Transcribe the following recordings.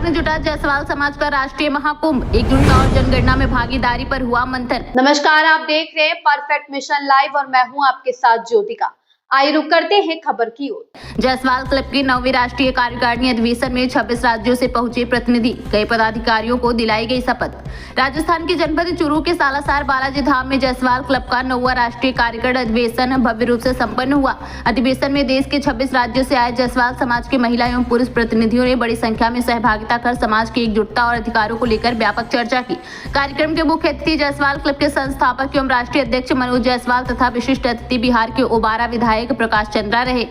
विभाग ने जुटा जायसवाल समाज का राष्ट्रीय महाकुंभ, एकजुटता और जनगणना में भागीदारी पर हुआ मंथन। नमस्कार, आप देख रहे हैं परफेक्ट मिशन लाइव और मैं हूं आपके साथ ज्योतिका। आइए रुक करते हैं खबर की ओर। जायसवाल क्लब की 9वीं राष्ट्रीय कार्यकारिणी अधिवेशन में 26 राज्यों से पहुंचे प्रतिनिधि, कई पदाधिकारियों को दिलाई गई शपथ। राजस्थान के जनपद चूरू के सालासर बालाजी धाम में जायसवाल क्लब का 9वां राष्ट्रीय कार्यकारिणी अधिवेशन भव्य रूप से संपन्न हुआ। अधिवेशन में देश के 26 राज्यों से आए जायसवाल समाज के महिला एवं पुरुष प्रतिनिधियों ने बड़ी संख्या में सहभागिता कर समाज की एकजुटता और अधिकारों को लेकर व्यापक चर्चा की। कार्यक्रम के मुख्य अतिथि जायसवाल क्लब के संस्थापक एवं राष्ट्रीय अध्यक्ष मनोज जायसवाल तथा विशिष्ट अतिथि बिहार के ओबारा विधायक प्रकाश चंद्रा रहे।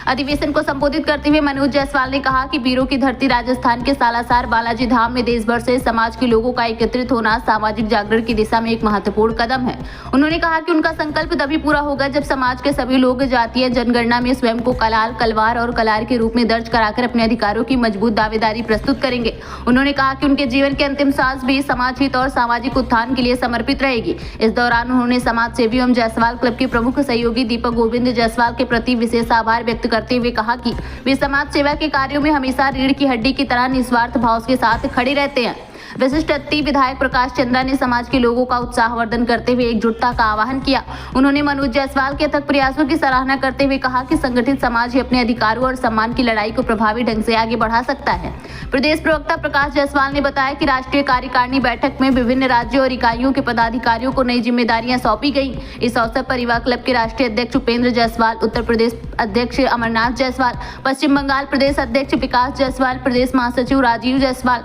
अधिवेशन को संबोधित करते हुए मनोज जायसवाल ने कहा कि वीरों की धरती राजस्थान के सालासर बालाजी धाम में देश भर से समाज के लोगों का एकत्रित होना सामाजिक जागरण की दिशा में एक महत्वपूर्ण कदम है। उन्होंने कहा कि उनका संकल्प तभी पूरा होगा जब समाज के सभी लोग जातीय जनगणना में स्वयं को कलाल, कलवार और कलार के रूप में दर्ज कराकर अपने अधिकारों की मजबूत दावेदारी प्रस्तुत करेंगे। उन्होंने कहा कि उनके जीवन के अंतिम सांस भी समाज हित और सामाजिक उत्थान के लिए समर्पित रहेगी। इस दौरान उन्होंने समाज सेवी एवं जायसवाल क्लब के प्रमुख सहयोगी दीपक गोविंद जायसवाल के प्रति विशेष आभार व्यक्त करते हुए कहा कि वे समाज सेवा के कार्यों में हमेशा रीढ़ की हड्डी की तरह निस्वार्थ भाव के साथ खड़े रहते हैं। विशिष्ट अतिथि विधायक प्रकाश चंद्रा ने समाज के लोगों का उत्साहवर्धन करते हुए एकजुटता का आह्वान किया। उन्होंने मनोज जायसवाल के अथक प्रयासों की सराहना करते हुए कहा कि संगठित समाज ही अपने अधिकारों और सम्मान की लड़ाई को प्रभावी ढंग से आगे बढ़ा सकता है। प्रदेश प्रवक्ता प्रकाश जायसवाल ने बताया कि राष्ट्रीय कार्यकारिणी बैठक में विभिन्न राज्यों और इकाइयों के पदाधिकारियों को नई जिम्मेदारियां सौंपी गई। इस अवसर पर युवा क्लब के राष्ट्रीय अध्यक्ष उपेंद्र जायसवाल, उत्तर प्रदेश अध्यक्ष अमरनाथ जायसवाल, पश्चिम बंगाल प्रदेश अध्यक्ष विकास जायसवाल, प्रदेश महासचिव राजीव जायसवाल,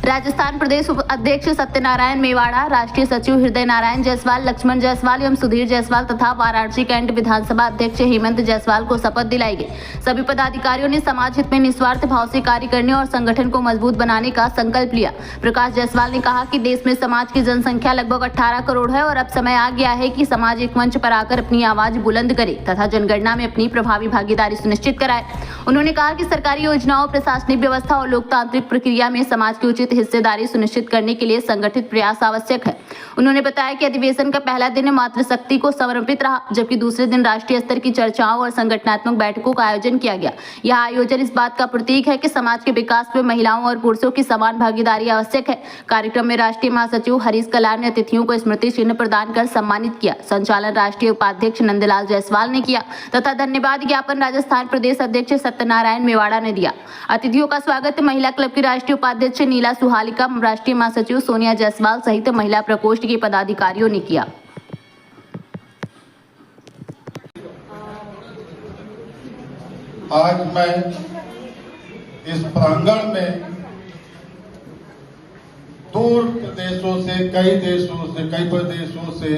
राजस्थान प्रदेश अध्यक्ष सत्यनारायण मेवाड़ा, राष्ट्रीय सचिव हृदय नारायण जायसवाल, लक्ष्मण जायसवाल एवं सुधीर जायसवाल तथा वाराणसी कैंट विधानसभा अध्यक्ष हेमंत जायसवाल को शपथ दिलाई गई। सभी पदाधिकारियों ने समाज हित में निस्वार्थ भाव से कार्य करने और संगठन को मजबूत बनाने का संकल्प लिया। प्रकाश जायसवाल ने कहा कि देश में समाज की जनसंख्या लगभग 18 करोड़ है और अब समय आ गया है कि समाज एक मंच पर आकर अपनी आवाज बुलंद करे तथा जनगणना में अपनी प्रभावी भागीदारी सुनिश्चित कराए। उन्होंने कहा कि सरकारी योजनाओं, प्रशासनिक व्यवस्था और लोकतांत्रिक प्रक्रिया में समाज की उचित हिस्सेदारी सुनिश्चित करने के लिए संगठित प्रयास आवश्यक है। उन्होंने बताया कि अधिवेशन का पहला दिन मातृशक्ति को समर्पित रहा, जबकि दूसरे दिन राष्ट्रीय स्तर की चर्चाओं और संगठनात्मक बैठकों का आयोजन किया गया। यह आयोजन इस बात का प्रतीक है कि समाज के विकास में महिलाओं और पुरुषों की समान भागीदारी आवश्यक है। कार्यक्रम में राष्ट्रीय महासचिव हरीश कलार ने अतिथियों को स्मृति चिन्ह प्रदान कर सम्मानित किया। संचालन राष्ट्रीय उपाध्यक्ष नंदलाल जायसवाल ने किया तथा धन्यवाद ज्ञापन राजस्थान प्रदेश अध्यक्ष सत्यनारायण मेवाड़ा ने दिया। अतिथियों का स्वागत महिला क्लब की राष्ट्रीय उपाध्यक्ष नीला सुहालिका, राष्ट्रीय महासचिव सोनिया जायसवाल सहित महिला प्रकोष्ठ के पदाधिकारियों ने किया। आज मैं इस प्रांगण में दूर प्रदेशों से, कई प्रदेशों से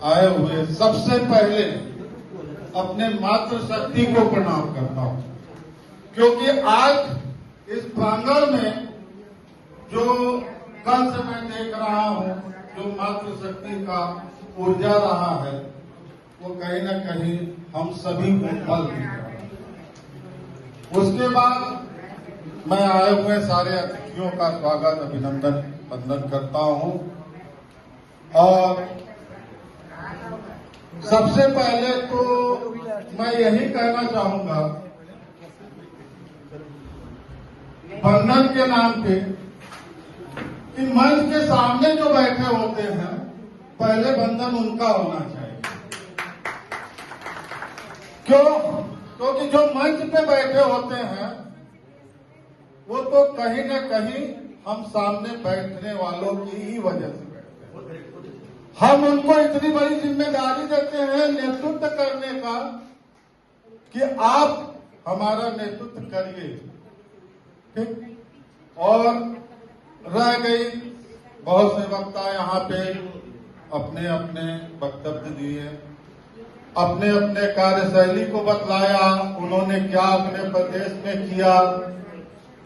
आए हुए सबसे पहले अपने मातृशक्ति को प्रणाम करता हूं, क्योंकि आज इस प्रांगण में जो कल से मैं देख रहा हूं, जो मातृशक्ति का ऊर्जा रहा है, वो कहीं न कहीं हम सभी को बल दे रहा है। उसके बाद मैं आए हुए सारे अतिथियों का स्वागत, अभिनंदन, वंदन करता हूं और सबसे पहले तो मैं यही कहना चाहूंगा वंदन के नाम पे कि मंच के सामने जो बैठे होते हैं, पहले वंदन उनका होना चाहिए। क्यों? क्योंकि जो मंच पे बैठे होते हैं वो तो कहीं न कहीं हम सामने बैठने वालों की ही वजह से बैठते हैं। हम उनको इतनी बड़ी जिम्मेदारी देते हैं नेतृत्व करने का कि आप हमारा नेतृत्व करिए, ठीक? और रह गई, बहुत से वक्ता यहाँ पे अपने अपने वक्तव्य दिए, अपने अपने कार्यशैली को बतलाया, उन्होंने क्या अपने प्रदेश में किया,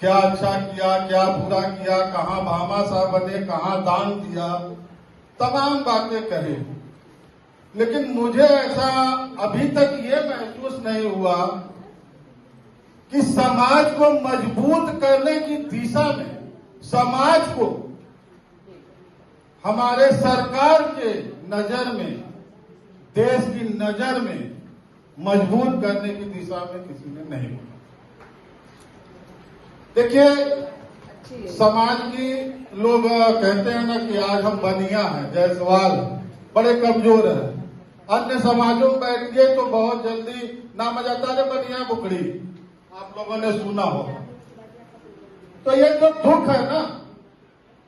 क्या अच्छा किया, क्या बुरा किया, कहाँ भामाशाह बने, कहाँ दान दिया, तमाम बातें कही। लेकिन मुझे ऐसा अभी तक ये महसूस नहीं हुआ कि समाज को मजबूत करने की दिशा में, समाज को हमारे सरकार के नजर में, देश की नजर में मजबूत करने की दिशा में किसी ने नहीं बोला। देखिए, समाज की लोग कहते हैं ना कि आज हम बनिया हैं, जायसवाल बड़े कमजोर हैं। अन्य समाजों में बैठिए तो बहुत जल्दी नाम आ जाता है बनिया बुकड़ी, आप लोगों ने सुना होगा। तो ये जो दुख है ना,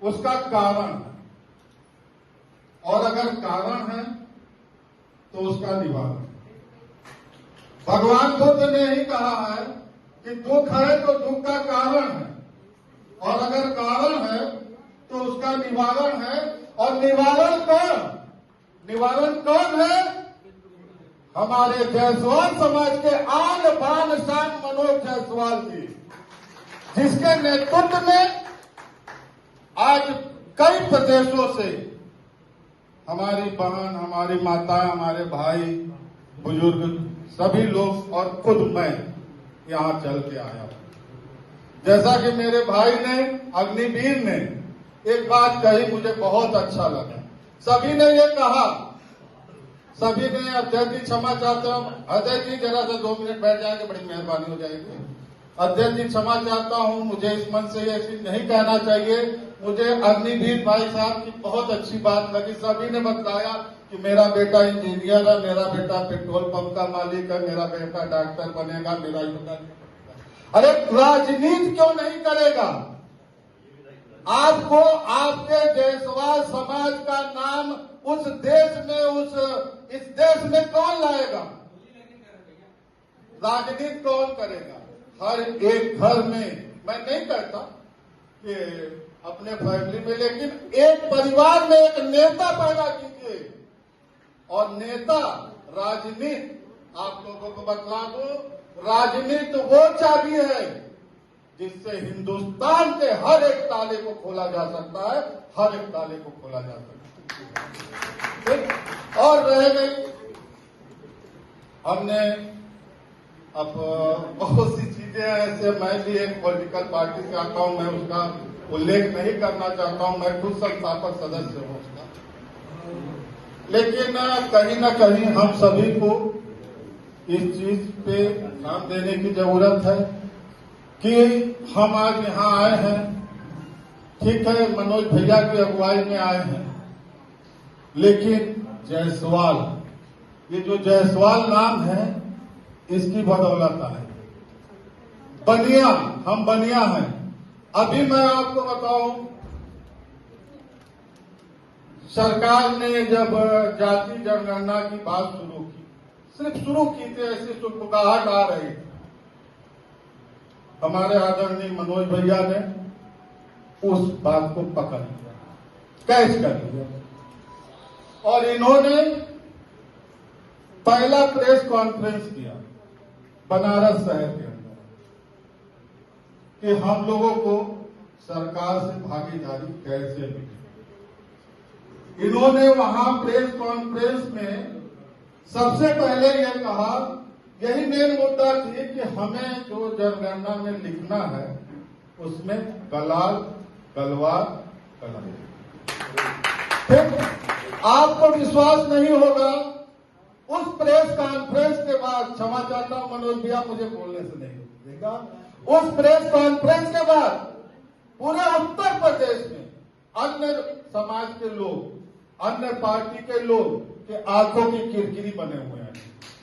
उसका कारण है, और अगर कारण है तो उसका निवारण। भगवान बुद्ध ने ही कहा है कि दुख है तो दुख का कारण है, और अगर कारण है तो उसका निवारण है। और निवारण कौन है? हमारे जायसवाल समाज के आन बान शान मनोज जायसवाल जी, जिसके नेतृत्व में आज कई प्रदेशों से हमारी बहन, हमारी माताएं, हमारे भाई, बुजुर्ग सभी लोग और खुद मैं यहाँ चल के आया हूं। जैसा कि मेरे भाई ने, अग्निवीर ने एक बात कही, मुझे बहुत अच्छा लगा। सभी ने ये कहा, सभी ने, अध्यक्ष जी क्षमा चाहता हूँ, अध्यक्ष जी जरा सा 2 मिनट बैठ जाएंगे, बड़ी मेहरबानी हो जाएगी। अध्यक्ष जी क्षमा चाहता हूँ, मुझे इस मन से ये चीज नहीं कहना चाहिए। मुझे अग्निवीर भाई साहब की बहुत अच्छी बात लगी। सभी ने बताया कि मेरा बेटा इंजीनियर है, मेरा बेटा पेट्रोल पंप का मालिक है, मेरा बेटा डॉक्टर बनेगा, मेरा बेटा। अरे राजनीति क्यों नहीं करेगा? आपको आपके जायसवाल समाज का नाम उस देश में, इस देश में कौन लाएगा? राजनीति कौन करेगा? हर एक घर में, मैं नहीं कहता कि अपने फैमिली में, लेकिन एक परिवार में एक नेता पैदा कीजिए। और नेता, राजनीति, आप लोगों को बतला दूं, राजनीति वो चाबी है जिससे हिंदुस्तान के हर एक ताले को खोला जा सकता है, हर एक ताले को खोला जा सकता है। और रह गई, हमने अब बहुत सी चीजें ऐसे, मैं भी एक पॉलिटिकल पार्टी से आता हूं, मैं उसका उल्लेख नहीं करना चाहता हूं, मैं खुद संस्थापक सदस्य हूं उसका। लेकिन कहीं ना कहीं हम सभी को इस चीज पे ध्यान देने की जरूरत है कि हम आज यहाँ आए हैं, ठीक है, मनोज भैया की अगुवाई में आए हैं, लेकिन जायसवाल, ये जो जायसवाल नाम है, इसकी बदौलत आए। बनिया, हम बनिया हैं। अभी मैं आपको बताऊं, सरकार ने जब जाति जनगणना की बात शुरू की, सिर्फ शुरू की थी, ऐसी सुगबुगाहट आ रही थी, हमारे आदरणीय मनोज भैया ने उस बात को पकड़ लिया, कैच कर लिया, और इन्होंने पहला प्रेस कॉन्फ्रेंस किया बनारस शहर के अंदर कि हम लोगों को सरकार से भागीदारी कैसे मिले। इन्होंने वहां प्रेस कॉन्फ्रेंस में सबसे पहले यह कहा, यही मेन मुद्दा थी कि हमें जो जनगणना में लिखना है उसमें कलाल, कलवार, कलम। फिर आपको विश्वास नहीं होगा, उस प्रेस कॉन्फ्रेंस के बाद, क्षमा चाहता हूं मनोज भैया, मुझे बोलने से नहीं देगा, उस प्रेस कॉन्फ्रेंस के बाद पूरे उत्तर प्रदेश में अन्य समाज के लोग, अन्य पार्टी के लोग के आंखों की किरकिरी बने हुए हैं।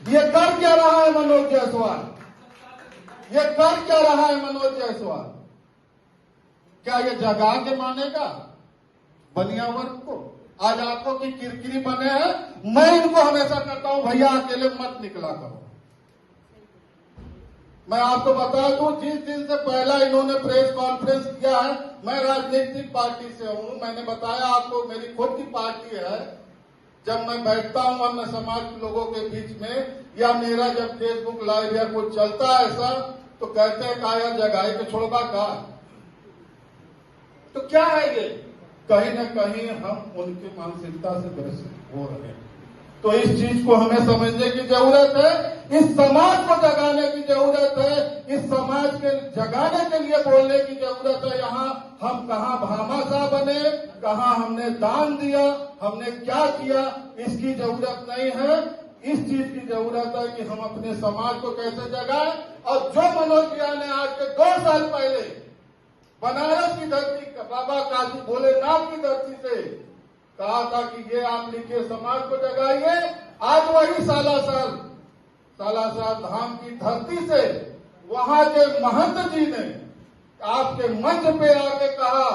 ये कर क्या रहा है मनोज जायसवाल? ये कर क्या रहा है मनोज जायसवाल? क्या ये जगा के मानेगा बनिया वर्ग को? आज आंखों की किरकिरी बने हैं। मैं इनको हमेशा कहता हूं, भैया अकेले मत निकला करो। मैं आपको बता दूं, जिस दिन से पहला इन्होंने प्रेस कॉन्फ्रेंस किया है, मैं राजनीतिक पार्टी से हूं, मैंने बताया आपको, मेरी खुद की पार्टी है। जब मैं बैठता हूं अन्य समाज के लोगों के बीच में, या मेरा जब फेसबुक लाइव या कुछ चलता है ऐसा, तो कहते हैं काया जगाई के छोड़वा का। तो क्या है ये? कहीं न कहीं हम उनकी मानसिकता से ग्रसित हो रहे हैं। तो इस चीज को हमें समझने की जरूरत है, इस समाज को जगाने की जरूरत है, इस समाज के जगाने के लिए बोलने की जरूरत है। यहाँ हम कहाँ भामाशाह बने, कहाँ हमने दान दिया, हमने क्या किया, इसकी जरूरत नहीं है। इस चीज की जरूरत है कि हम अपने समाज को कैसे जगाएं। और जो मनोज भैया ने आज के 2 साल पहले बनारस की धरती बाबा काशी भोलेनाथ की धरती से कहा था कि ये आप लिखिए समाज को जगाइए। आज वही सालासर धाम की धरती से वहां के महंत जी ने आपके मंच पे आके कहा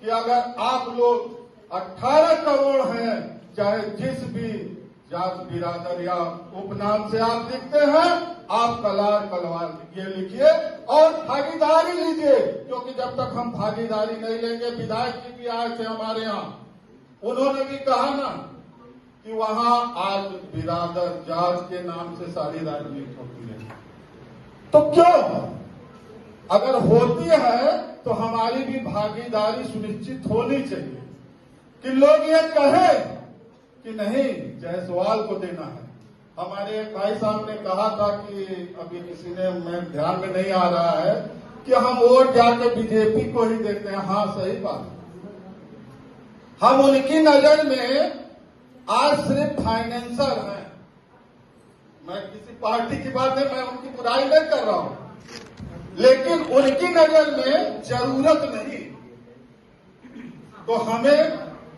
कि अगर आप लोग 18 करोड़ हैं, चाहे जिस भी जात बिरादर या उपनाम से आप लिखते हैं, आप कलवार ये लिखिए और भागीदारी लीजिए, क्योंकि जब तक हम भागीदारी नहीं लेंगे, विधायक जी भी आए थे हमारे यहाँ, उन्होंने भी कहा ना कि वहां आज बिरादर जात के नाम से सारी राजनीति होती है। तो क्यों अगर होती है तो हमारी भी भागीदारी सुनिश्चित होनी चाहिए कि लोग ये कहें कि नहीं जायसवाल को देना है। हमारे एक भाई साहब ने कहा था कि अभी किसी ने मैं ध्यान में नहीं आ रहा है कि हम वोट जाके बीजेपी को ही देते हैं। हाँ सही बात, हम उनकी नजर में आज सिर्फ फाइनेंसर हैं। मैं किसी पार्टी की बात नहीं, मैं उनकी बुराई नहीं कर रहा हूं, लेकिन उनकी नजर में जरूरत नहीं। तो हमें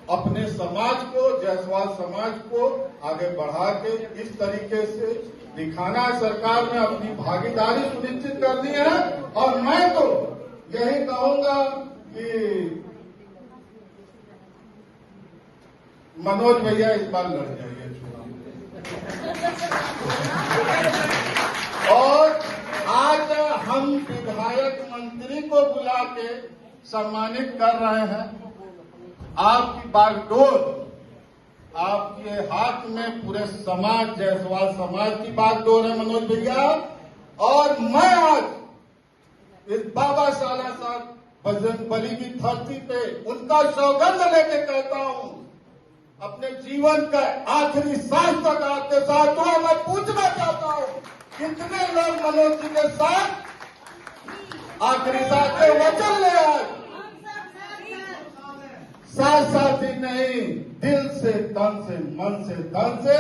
अपने समाज को, जायसवाल समाज को आगे बढ़ा के इस तरीके से दिखाना है। सरकार ने अपनी भागीदारी सुनिश्चित करनी है और मैं तो यही कहूंगा कि मनोज भैया इस बार लड़ जाइए चुनाव। और आज हम विधायक मंत्री को बुला के सम्मानित कर रहे हैं। आपकी बागडोर आपके हाथ में पूरे समाज, जायसवाल समाज की बागडोर है मनोज भैया। और मैं आज इस बाबा सालासर बजरंग बली की धरती पे उनका सौगंध लेके कहता हूं, अपने जीवन का आखिरी सांस तक आपके साथ हूं। मैं पूछना चाहता हूं, कितने लोग मनोज जी के साथ आखिरी सांस के वचन ले आए? 7 दिन नहीं, दिल से, तन से, मन से, धन से।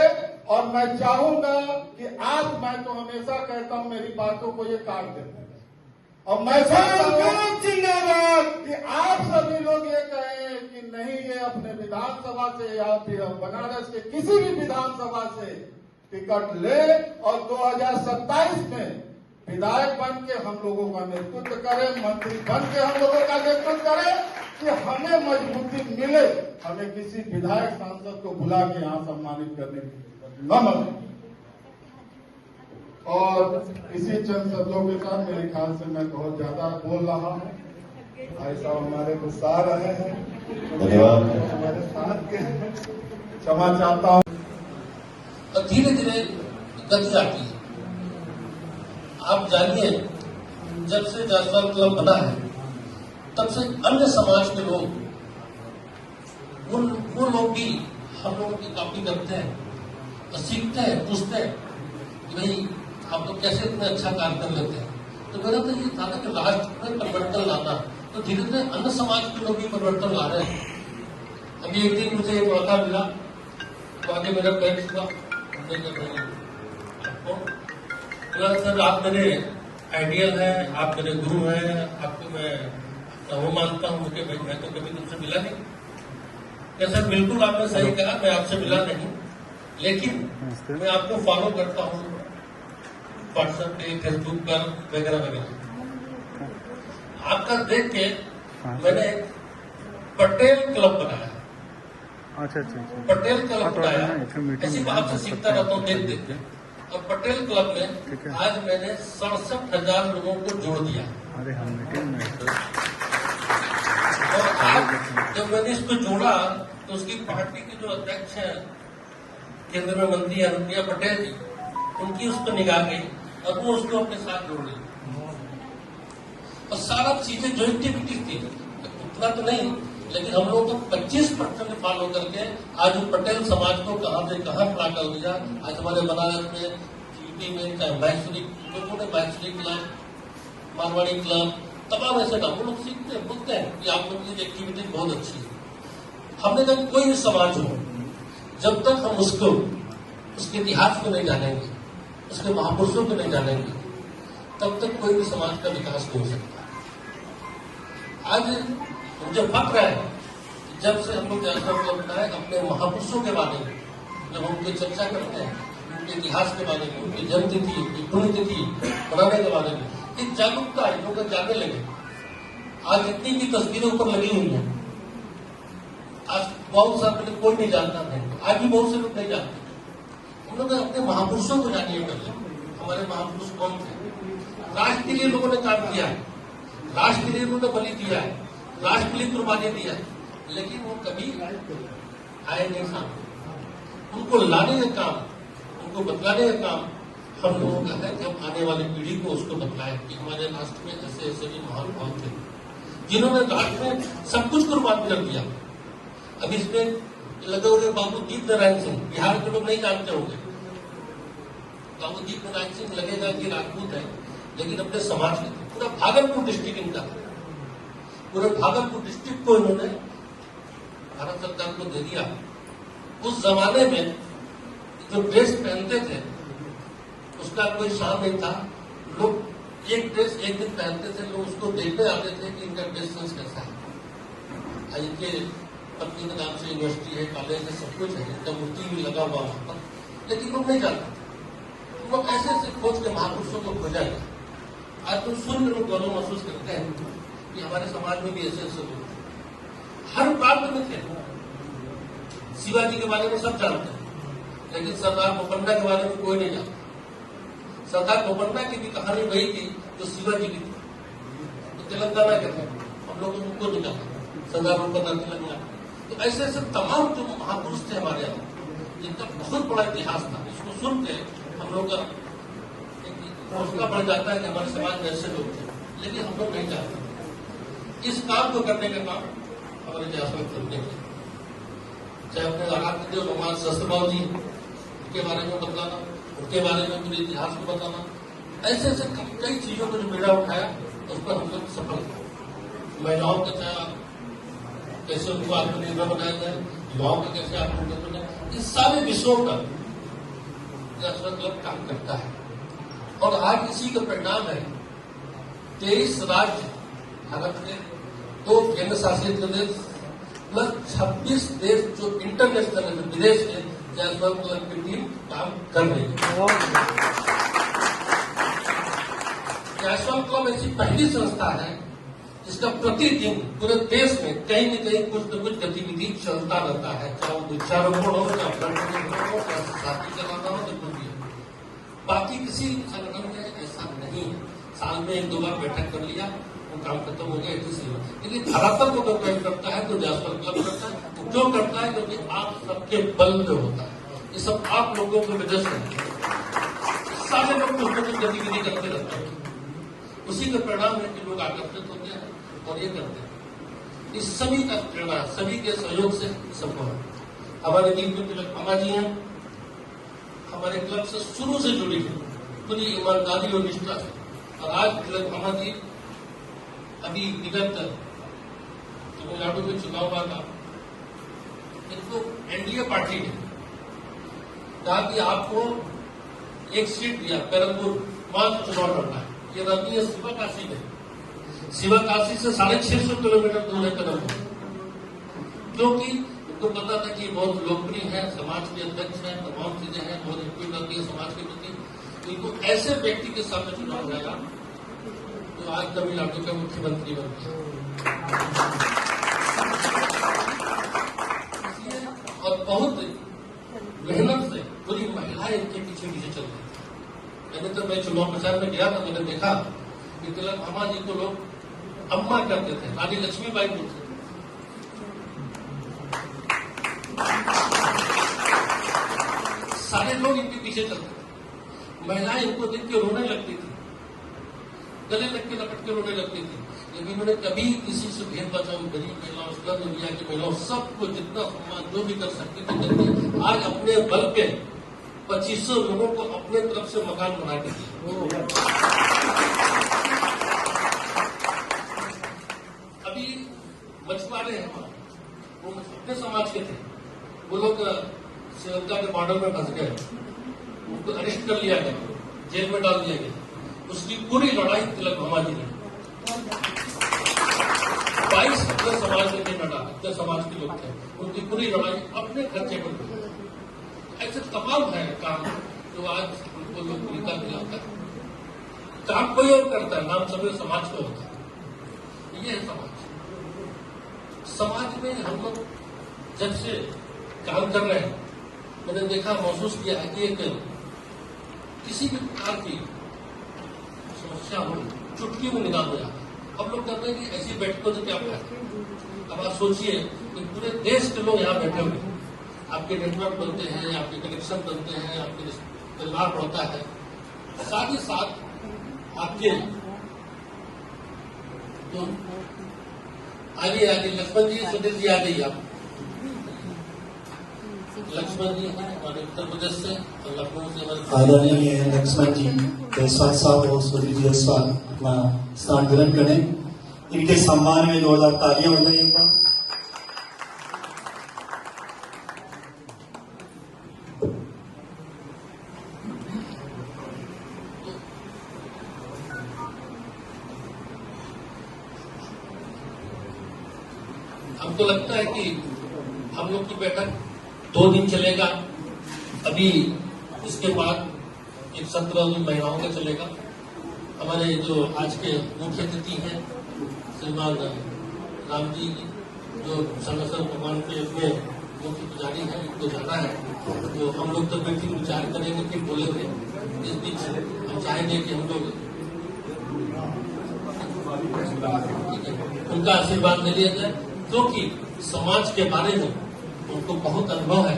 और मैं चाहूंगा कि मैं तो हमेशा कहता हूं, मेरी बातों को ये काट देते हैं। और मैं चाहता हूं कि आप सभी लोग ये कहें कि नहीं, ये अपने विधानसभा से या फिर बनारस के किसी भी विधानसभा से टिकट ले और 2027 में विधायक बन के हम लोगों का नेतृत्व करें, मंत्री बन के हम लोगों का नेतृत्व करें कि हमें मजबूती मिले। हमें किसी विधायक सांसद को बुला के यहाँ सम्मानित करने की न मिले। और इसी चंद शब्दों के साथ मेरे ख्याल से मैं बहुत ज्यादा बोल रहा हूँ। भाई साहब हमारे गुस्सा रहे हैं, धन्यवाद, हमारे साथ के हैं, क्षमा चाहता हूँ। और धीरे धीरे गति आती है। आप जानिए, जब से जायसवाल क्लब बना है तब से अन्य समाज के लोग, वो लोग भी हम लोगों की कॉपी करते हैं और सीखते हैं, पूछते हैं कि भाई आप लोग कैसे इतने अच्छा कार्य कर लेते हैं। तो मेरा तो ये था ना कि राष्ट्र में परिवर्तन लाना, तो धीरे धीरे अन्य समाज के लोग भी परिवर्तन ला रहे हैं। अभी एक दिन मुझे एक मौका मिला, तो आगे मेरा बैठ हुआ, सर आप मेरे आइडियल हैं, आप मेरे गुरु हैं, आपको मैं वो मानता हूं कि भाई मैं तो कभी तुमसे मिला नहीं। क्या सर, बिल्कुल आपने सही कहा, मैं आपसे मिला नहीं, लेकिन मैं आपको फॉलो करता हूं व्हाट्सएप पे, फेसबुक पर वगैरह वगैरह। आपका देख के मैंने पटेल क्लब बनाया। अच्छा, पटेल क्लब बनाया, ऐसी बात से सीखता रहता हूँ देख देख के। और पटेल क्लब में आज मैंने 67,000 लोगों को जोड़ दिया। अरे हम मीटिंग में और आज जब मैंने इसको जोड़ा तो उसकी पार्टी के जो अध्यक्ष हैं, केंद्र में मंत्री अनुप्रिया पटेल जी, उनकी उस पर निगाह गई और वो उसको अपने साथ जोड़ ली। और सारा चीजें जो एक्टिविटी थी, उतना तो नहीं, लेकिन हम लोग तो 25% फॉलो करके आज पटेल समाज को कहां से कहां खड़ा कर दिया। आज हमारे बनारस में, यूपी में, चाहे मैसूरी क्लब, मारवाड़ी क्लब, तमाम ऐसे ना, वो लोग सीखते हैं, बोलते हैं कि आप लोग की एक्टिविटी बहुत अच्छी है। हमने कहा कोई भी समाज हो, जब तक हम उसके इतिहास को नहीं जानेंगे, उसके महापुरुषों को नहीं जानेंगे, तब तक कोई भी समाज का विकास नहीं हो सकता। आज मुझे फक्र है, जब से हम लोग जायसवाल क्लब बनाए, अपने महापुरुषों के बारे में जब हम उनकी चर्चा करते हैं, उनके इतिहास के बारे में, उनकी जन्मतिथि, उनकी पुण्यतिथि बनाने के बारे में एक जागरूकता है, लोग जानने लगे। आज जितनी भी तस्वीरें ऊपर लगी हुई हैं, आज बहुत साल पहले कोई नहीं जानता था, आज भी बहुत से लोग नहीं जानते। उन्होंने अपने महापुरुषों को जानिए पहले, हमारे महापुरुष कौन थे। राष्ट्र के लिए लोगों ने काम किया है, राष्ट्र के लिए उन्होंने बलि दिया है, राष्ट्र के लिए कुर्बानी दिया है, लेकिन वो कभी आए नहीं सामने। उनको लाने का काम, उनको बतलाने का काम हम लोगों का है कि हम आने वाली पीढ़ी को उसको बतलाएं कि हमारे राष्ट्र में ऐसे ऐसे भी महान बहुत थे जिन्होंने राष्ट्र में सब कुछ कुर्बान कर दिया। अब इसमें लगे हुए बाबू दीप नारायण सिंह, बिहार के लोग नहीं जानते होंगे। बाबू दीप नारायण सिंह लगेगा कि राजपूत है, लेकिन अपने समाज के पूरा भागलपुर डिस्ट्रिक्ट इनका, पूरे भागलपुर डिस्ट्रिक्ट को इन्होंने भारत सरकार को दे दिया। उस जमाने में जो ड्रेस पहनते थे उसका कोई शान नहीं था। लोग एक ड्रेस एक दिन पहनते थे, लोग उसको देखने आते थे कि इनका ड्रेस सेंस कैसा है। इनके पत्नी के नाम से यूनिवर्सिटी है, कॉलेज है, सब कुछ है, इनका मूर्ति भी लगा हुआ वहां पर, लेकिन लोग नहीं जानते थे। वो ऐसे ऐसे खोज के महापुरुषों को खोजा गया। आज तो सुन लोग गौरव महसूस करते हैं कि हमारे समाज में भी ऐसे ऐसे लोग हर प्रांत में थे। शिवाजी के बारे में सब जानते हैं, लेकिन सरदार बोपन्ना के बारे में कोई नहीं जानता। सरदार बोपन्ना की भी कहानी वही थी जो शिवाजी की थी। तो तेलंगाना के थे, हम लोग उनको नहीं जानते, सरदार बोपन्ना तेलंगाना। तो ऐसे ऐसे तमाम जो महापुरुष थे हमारे यहाँ, जिनका बहुत बड़ा इतिहास था, इसको सुन के हम लोग का हौसला बढ़ जाता है कि हमारे समाज में ऐसे लोग थे, लेकिन हम लोग नहीं जानते। इस काम को करने का काम हमारे जायसवाल क्लब ने किया। चाहे अपने आराध्य देव भगवान सहस्त्रबाबू जी के बारे में बताना, उनके बारे में पूरे इतिहास को बताना, ऐसे ऐसे कई चीजों को जो बेड़ा उठाया उस पर हम लोग सफल थे। महिलाओं का चाहे कैसे उनको आत्मनिर्भर बनाया जाए, युवाओं का कैसे आत्मनिर्भर बनाए, इस सारे विषयों पर जायसवाल क्लब काम करता है। और आज इसी का परिणाम है 23 राज्य भारत के, 2 केंद्र शासित प्रदेश प्लस 26 देश जो इंटरनेशनल है, जो विदेश है, जायसवाल क्लब की टीम काम कर रही है। जायसवाल क्लब ऐसी पहली संस्था है जिसका प्रतिदिन पूरे देश में कहीं न कहीं कुछ न कुछ गतिविधि चलता रहता है, चाहे वो वृक्षारोपण हो, चाहे ब्लड डोनेशन हो, चाहे साथी चलाना हो, तो कुछ भी हो। बाकी किसी संगठन में ऐसा नहीं है। साल में 1-2 बार बैठक कर लिया, वो काम खत्म हो गया, इतनी सेवा। लेकिन धरातल को अगर कोई करता है तो जायसवाल क्लब करता है। वो क्यों करता है? क्योंकि आप सबके बल पे होता है, ये सब आप लोगों की वजह से सारे लोग कुछ न कुछ गतिविधि करते रहते हैं। उसी का परिणाम है कि लोग आकर्षित होते हैं और ये करते हैं। इस सभी का प्रेरणा, सभी के सहयोग से संभव है। हमारे टीम में तिलक मामा जी हैं, हमारे क्लब से शुरू से जुड़ी है, पूरी ईमानदारी और निष्ठा से। और आज तिलक मामा जी अभी विगत तमिलनाडु में चुनाव हुआ था, इनको एनडीए पार्टी ने कहा कि आपको एक सीट दिया पेरम्बूर, वहां से चुनाव लड़ना है। ये रहती है शिवकाशी में, शिवकाशी से 650 किलोमीटर दूर है पेरम्बूर। क्योंकि उनको पता था कि बहुत लोकप्रिय है, समाज के अध्यक्ष है, तमाम चीजें हैं, बहुत एक्टिव करती है समाज के प्रति। इनको ऐसे व्यक्ति के सामने चुनाव जाएगा तो आज तमिलनाडु के मुख्यमंत्री बन गए। और बहुत मेहनत से पूरी महिलाएं इनके पीछे पीछे चल रही थी। मैंने तो मैं चुनाव प्रचार में गया था, मैंने देखा कि तिलक मामा जी को लोग अम्मा कहते थे, रानी लक्ष्मीबाई बोलते थे। सारे लोग इनके पीछे चलते थे। महिलाएं इनको देख के रोने लगती थी, गले लग के लपट के रोने लगती थी, लेकिन उन्होंने कभी किसी से भेदभाव, गरीब महिलाओं, स्कंद दुनिया की महिलाओं, सबको जितना सम्मान जो भी कर सकते थे करके आज अपने बल पे 2500 लोगों को अपने तरफ से मकान बना के दिए। अभी मछुआरे हैं हमारे, वो अपने समाज के थे, वो लोग श्रीलंका के बॉर्डर में फंस गए, उनको अरेस्ट कर लिया गया, जेल में डाल दिया गया। उसकी पूरी लड़ाई तिलक मामा जी ने। 22 समाज के थे नडा, इतने समाज के लोग थे, उनकी पूरी लड़ाई अपने खर्चे पर हुई। ऐसे तमाम है काम जो आज उनको लोग भूमिका दिलाता है। काम कोई और करता है, नाम सभी समाज को होता है। ये है समाज। समाज में हम लोग जब से काम कर रहे हैं, मैंने देखा, महसूस किया है कि एक किसी भी प्रकार की समस्या हो, चुटकी में निदान हो जाता है। हम लोग कहते हैं कि ऐसी बैठकों से क्या फायदा। अब आप सोचिए कि पूरे देश के लोग यहाँ बैठे हुए हैं, आपके नेटवर्क बनते हैं, आपके कनेक्शन बनते हैं, आपके परिवार बढ़ता है, साथ ही साथ आपके तो आगे लक्ष्मण जी, सुनील जी आ गई। आप लक्ष्मण जी हैं हमारे उत्तर प्रदेश से और लखनऊ से हमारे आदरणीय लक्ष्मण जी जायसवाल साहब और सुनील जी जायसवाल अपना स्थान ग्रहण करें। इनके सम्मान में 2000 तालियां हो गई। हमको लगता है कि हम लोग की बैठक 2 दिन चलेगा। अभी इसके बाद एक सत्र महिलाओं का चलेगा। हमारे जो आज के मुख्य अतिथि हैं श्रीमान राम जी, जो सर्वेश्वर भगवान के अपने मुख्य पुजारी हैं, इनको जाना है, तो हम लोग तो बैठक विचार करेंगे कि बोलेंगे। इस बीच हम चाहेंगे कि हम लोग उनका आशीर्वाद ले लिया जाए, क्योंकि समाज के बारे में उनको बहुत अनुभव है।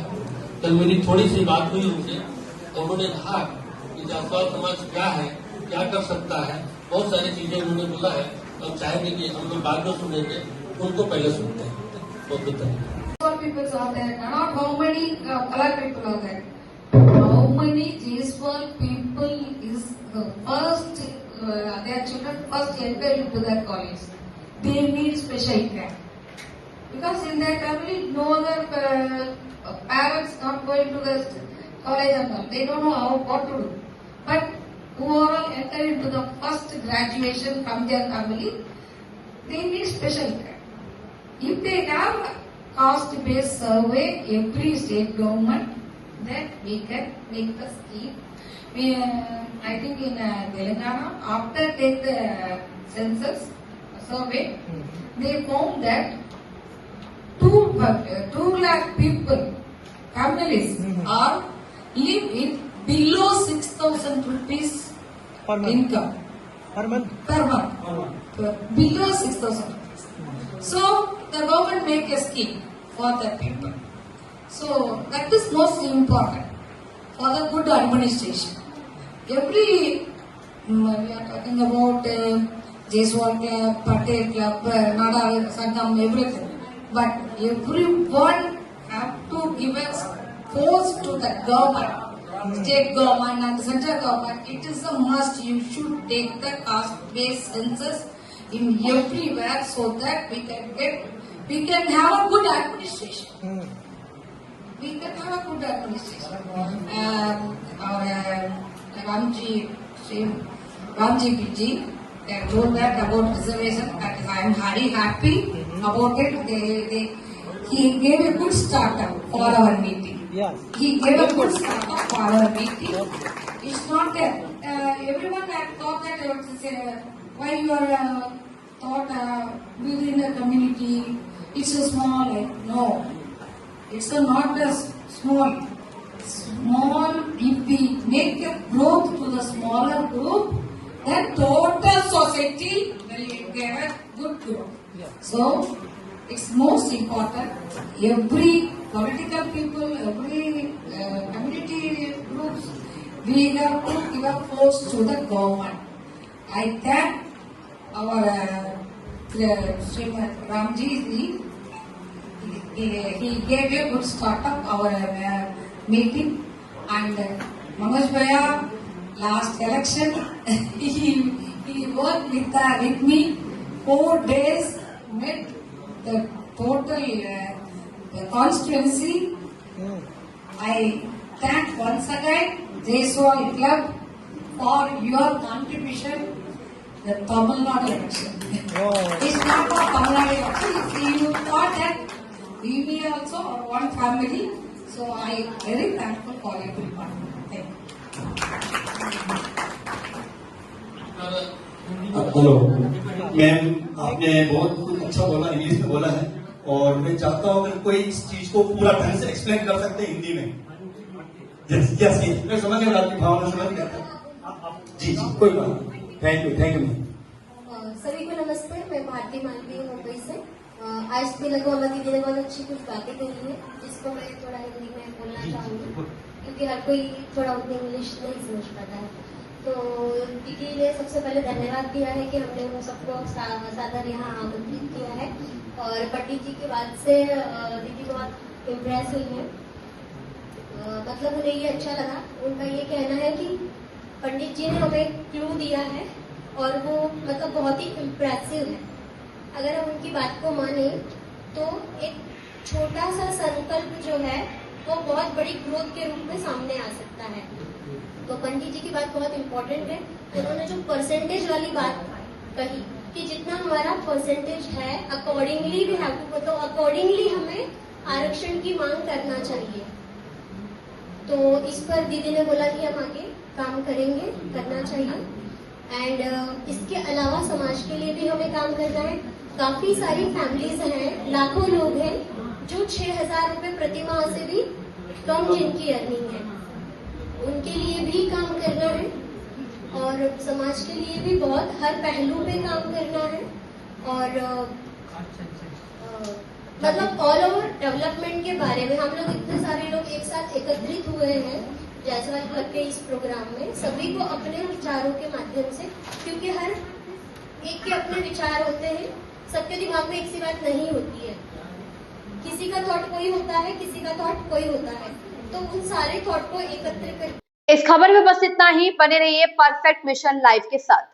कल मेरी थोड़ी सी बात हुई उनसे, तो उन्होंने कहा कि जायसवाल समाज क्या है, क्या कर सकता है, बहुत सारी चीजें उन्होंने बोला है। और चाहेंगे कि हम लोग बाद में सुनेंगे, उनको पहले सुनते हैं। बहुत बहुत धन्यवाद। People are there, not how many colored people are there. How many Jaiswal people is the first, their children first enter into that college. They need special care. Because in their family, no other parents not going to the college and all. They don't know what to do. But who all enter into the first graduation from their family, they need special care. If they have cost-based survey, every state government, then we can make the scheme. I think in Telangana, after take the census survey, they found that 2 lakh people, families, are live in below 6,000 rupees per month. income Per month? per month. Below 6,000 rupees. So the government make a scheme for the people. So that is most important for the good administration. Every we are talking about Jaiswal Club, Patel Club, Nada Sangam, everything. But everyone have to give a force to the government, state government and central government. It is a must. You should take the caste-based census in everywhere so that we can have a good administration. We can have a good administration. Ramji Biji, they told that about reservation. That is, I am very happy about it. He gave a good startup for our meeting. Yes. He gave a good startup for our meeting. It's not that everyone had thought that why you are thought within the community, it's a small. No, it's not a small. Small, if we make a growth to the smaller group, then total society will get a good growth. Yeah. So, it's most important. Every political people, every community groups, we have to give a force to the government. I thank our Srimad Ramji ji. He gave a good start of our meeting, and Manoj Bhaiya, last election, he worked with me 4 days, met the total the constituency. I thank once again Jaiswal Club for your contribution. the Tamil Nadu election. It's not for Tamil Nadu election. If you thought that we also are one family, so I am very thankful for everyone. Thank you. Hello ma'am, आपने बहुत कुछ अच्छा बोला, English में बोला है, और मैं चाहता हूँ अगर कोई इस चीज को पूरा ढंग से एक्सप्लेन कर सकते हैं हिंदी में। यस, मैं समझ गया, आपकी भावना समझ गया। जी, कोई बात नहीं। Thank you ma'am. सभी को नमस्ते, मैं भारती मालवीय हूँ मुंबई से। आज दिलगोमा दीदी ने बहुत अच्छी कुछ बातें कही है, जिसको मैं थोड़ा हिंदी में बोलना चाहूँगी, क्योंकि हर कोई थोड़ा उतनी इंग्लिश नहीं समझ पाता है। तो दीदी ने सबसे पहले धन्यवाद दिया है कि हमने उन सबको सादर यहाँ आमंत्रित किया है, और पंडित जी की बात से दीदी बहुत इम्प्रेस हुई है। मतलब उन्हें ये अच्छा लगा, उनका ये कहना है कि पंडित जी ने हमें क्लू दिया है और वो मतलब बहुत ही इम्प्रेसिव है। अगर हम उनकी बात को माने तो एक छोटा सा संकल्प जो है वो बहुत बड़ी ग्रोथ के रूप में सामने आ सकता है। तो पंडित जी की बात बहुत इम्पोर्टेंट है। उन्होंने जो परसेंटेज वाली बात कही कि जितना हमारा परसेंटेज है अकॉर्डिंगली भी तो अकॉर्डिंगली हमें आरक्षण की मांग करना चाहिए। तो इस पर दीदी ने बोला कि हम आगे काम करेंगे, करना चाहिए। एंड इसके अलावा समाज के लिए भी हमें काम करना है। काफी सारी फैमिलीज हैं, लाखों लोग हैं जो 6,000 रुपए प्रति माह से भी कम जिनकी अर्निंग है, उनके लिए भी काम करना है, और समाज के लिए भी बहुत हर पहलू पे काम करना है। और मतलब ऑल ओवर डेवलपमेंट के बारे में हम लोग इतने सारे लोग एक साथ एकत्रित हुए हैं जायसवाल क्लब के इस प्रोग्राम में, सभी को अपने विचारों के माध्यम से, क्योंकि हर एक के अपने विचार होते हैं, सबके दिमाग में एक सी बात नहीं होती है। किसी का थॉट कोई होता है, किसी का थॉट कोई होता है, तो उन सारे थॉट को एकत्र कर। इस खबर में बस इतना ही। बने रहिए परफेक्ट मिशन लाइव के साथ।